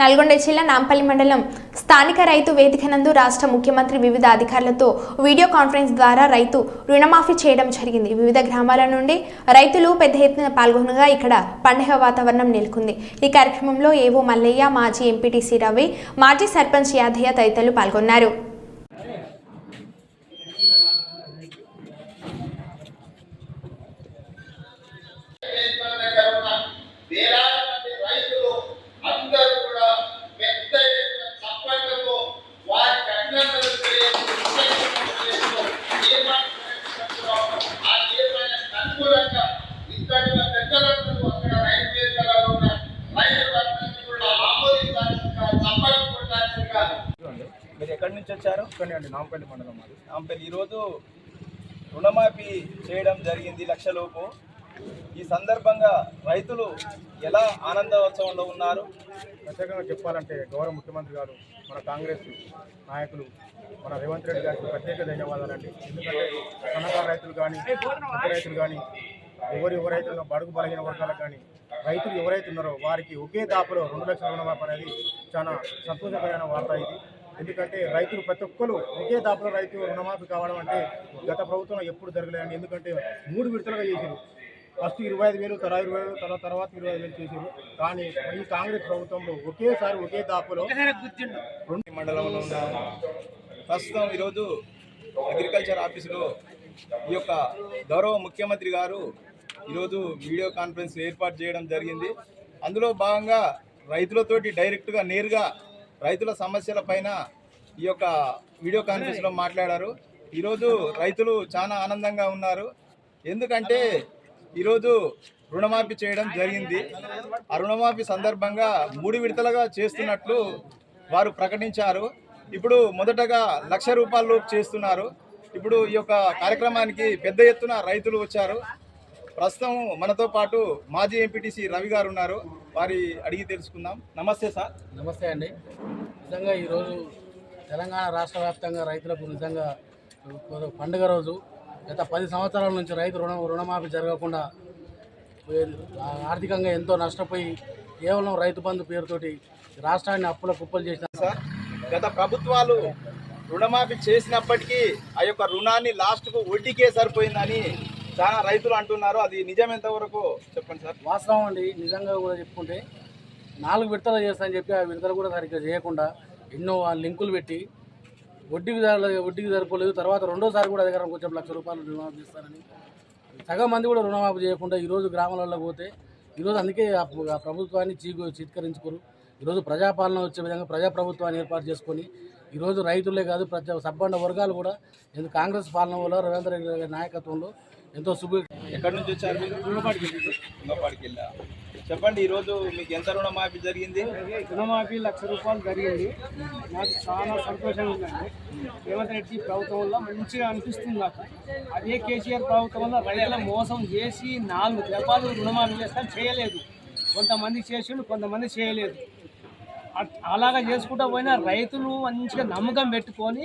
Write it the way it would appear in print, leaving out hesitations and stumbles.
నల్గొండ జిల్లా నాంపల్లి మండలం స్థానిక రైతు వేదిక నందు రాష్ట్ర ముఖ్యమంత్రి వివిధ అధికారులతో వీడియో కాన్ఫరెన్స్ ద్వారా రైతు రుణమాఫీ చేయడం జరిగింది. వివిధ గ్రామాల నుండి రైతులు పెద్ద ఎత్తున పాల్గొనగా ఇక్కడ పండుగ వాతావరణం నెలకొంది. ఈ కార్యక్రమంలో ఏవో మల్లయ్య, మాజీ ఎంపీటీసీ రవి, మాజీ సర్పంచ్ యాదయ్య తదితరులు పాల్గొన్నారు. మీరు ఎక్కడి నుంచి వచ్చారు? ఇక్కడి అండి, నాంపల్లి మండలం మాది. నాంపల్లి ఈరోజు రుణమాఫీ చేయడం జరిగింది 1,00,000 లోపు. ఈ సందర్భంగా రైతులు ఎలా ఆనందోత్సవంలో ఉన్నారు? ప్రత్యేకంగా చెప్పాలంటే గౌరవ ముఖ్యమంత్రి గారు, మన కాంగ్రెస్ నాయకులు, మన రేవంత్ రెడ్డి గారికి ప్రత్యేక ధన్యవాదాలండి. ఎందుకంటే సన్నకారు రైతులు కానీ, పెద్ద రైతులు కానీ, ఎవరైతే బడుగు బలహీన వర్గాలకు కానీ రైతులు ఎవరైతే ఉన్నారో వారికి ఒకే దాపులో 2,00,000 రుణమాఫీ అనేది చాలా సంతోషకరమైన వార్త ఇది. ఎందుకంటే రైతులు ప్రతి ఒక్కరు ఒకే దాపులో రైతు రుణమాఫీ కావడం అంటే గత ప్రభుత్వంలో ఎప్పుడు జరగలేదండి. ఎందుకంటే 3 విడతలుగా చేశారు. ఫస్ట్ 25,000, తర్వాత 20,000, తర్వాత 25,000 చేశారు. కానీ ఈ కాంగ్రెస్ ప్రభుత్వంలో ఒకేసారి ఒకే దాపులో మండలంలో ఉన్నాము. ప్రస్తుతం ఈరోజు అగ్రికల్చర్ ఆఫీసులో ఈ యొక్క గౌరవ ముఖ్యమంత్రి గారు ఈరోజు వీడియో కాన్ఫరెన్స్ ఏర్పాటు చేయడం జరిగింది. అందులో భాగంగా రైతులతోటి డైరెక్ట్గా నేరుగా రైతుల సమస్యల పైన ఈ యొక్క వీడియో కాన్ఫరెన్స్లో మాట్లాడారు. ఈరోజు రైతులు చాలా ఆనందంగా ఉన్నారు. ఎందుకంటే ఈరోజు రుణమాఫీ చేయడం జరిగింది. ఆ రుణమాఫీ సందర్భంగా 3 విడతలుగా చేస్తున్నట్లు వారు ప్రకటించారు. ఇప్పుడు మొదటగా 1,00,000 రూపాయల లోపు చేస్తున్నారు. ఇప్పుడు ఈ యొక్క కార్యక్రమానికి పెద్ద ఎత్తున రైతులు వచ్చారు. ప్రస్తుతం మనతో పాటు మాజీ ఎంపీటీసీ రవి గారు ఉన్నారు. వారి అడిగి తెలుసుకుందాం. నమస్తే సార్. నమస్తే అండి. నిజంగా ఈరోజు తెలంగాణ రాష్ట్ర వ్యాప్తంగా రైతులకు నిజంగా పండుగ రోజు. గత 10 సంవత్సరాల నుంచి రైతు రుణమాఫీ జరగకుండా ఆర్థికంగా ఎంతో నష్టపోయి కేవలం రైతు బంధు పేరుతోటి రాష్ట్రాన్ని అప్పుల కుప్పలు చేసిన సార్, గత ప్రభుత్వాలు రుణమాఫీ చేసినప్పటికీ ఆ యొక్క రుణాన్ని లాస్ట్కు వడ్డీకే సరిపోయిందని చాలా రైతులు అంటున్నారు. అది నిజం ఎంతవరకు చెప్పండి సార్? వాస్తవం అండి. నిజంగా కూడా చెప్పుకుంటే 4 విడతలు చేస్తానని చెప్పి ఆ విడతలు కూడా సరిగ్గా చేయకుండా ఎన్నో లింకులు పెట్టి వడ్డీకి సరిపోలేదు. తర్వాత రెండోసారి కూడా దగ్గర కొంచెం 1,00,000 రూపాయలు రుణమాఫీ చేస్తారని సగం మంది కూడా రుణమాఫీ చేయకుండా ఈరోజు గ్రామాలలో పోతే ఈరోజు అందుకే ఆ ప్రభుత్వాన్ని చీత్కరించుకోరు. ఈరోజు ప్రజాపాలన వచ్చే విధంగా ప్రజాప్రభుత్వాన్ని ఏర్పాటు చేసుకొని ఈరోజు రైతులే కాదు సబ్బండ వర్గాలు కూడా కాంగ్రెస్ పాలన వల్ల రేవంత్ రెడ్డి గారి నాయకత్వంలో ఎంతో ఎక్కడి నుంచి వచ్చారు మీరు? రుణపాడికి వెళ్ళా. చెప్పండి, ఈరోజు మీకు ఎంత రుణమాఫీ జరిగింది? రుణమాఫీ 1,00,000 రూపాయలు జరిగింది. నాకు చాలా సంతోషంగా ఉందండి. రేవంత్ రెడ్డి ప్రభుత్వం వల్ల మంచిగా అనిపిస్తుంది నాకు. అదే కేసీఆర్ ప్రభుత్వం వల్ల రైతుల మోసం చేసి 4 దఫాలు రుణమాఫీ చేస్తాను, చేయలేదు. కొంతమంది చేసిండు, కొంతమంది చేయలేదు. అలాగా చేసుకుంటూ పోయినా రైతులు మంచిగా నమ్మకం పెట్టుకొని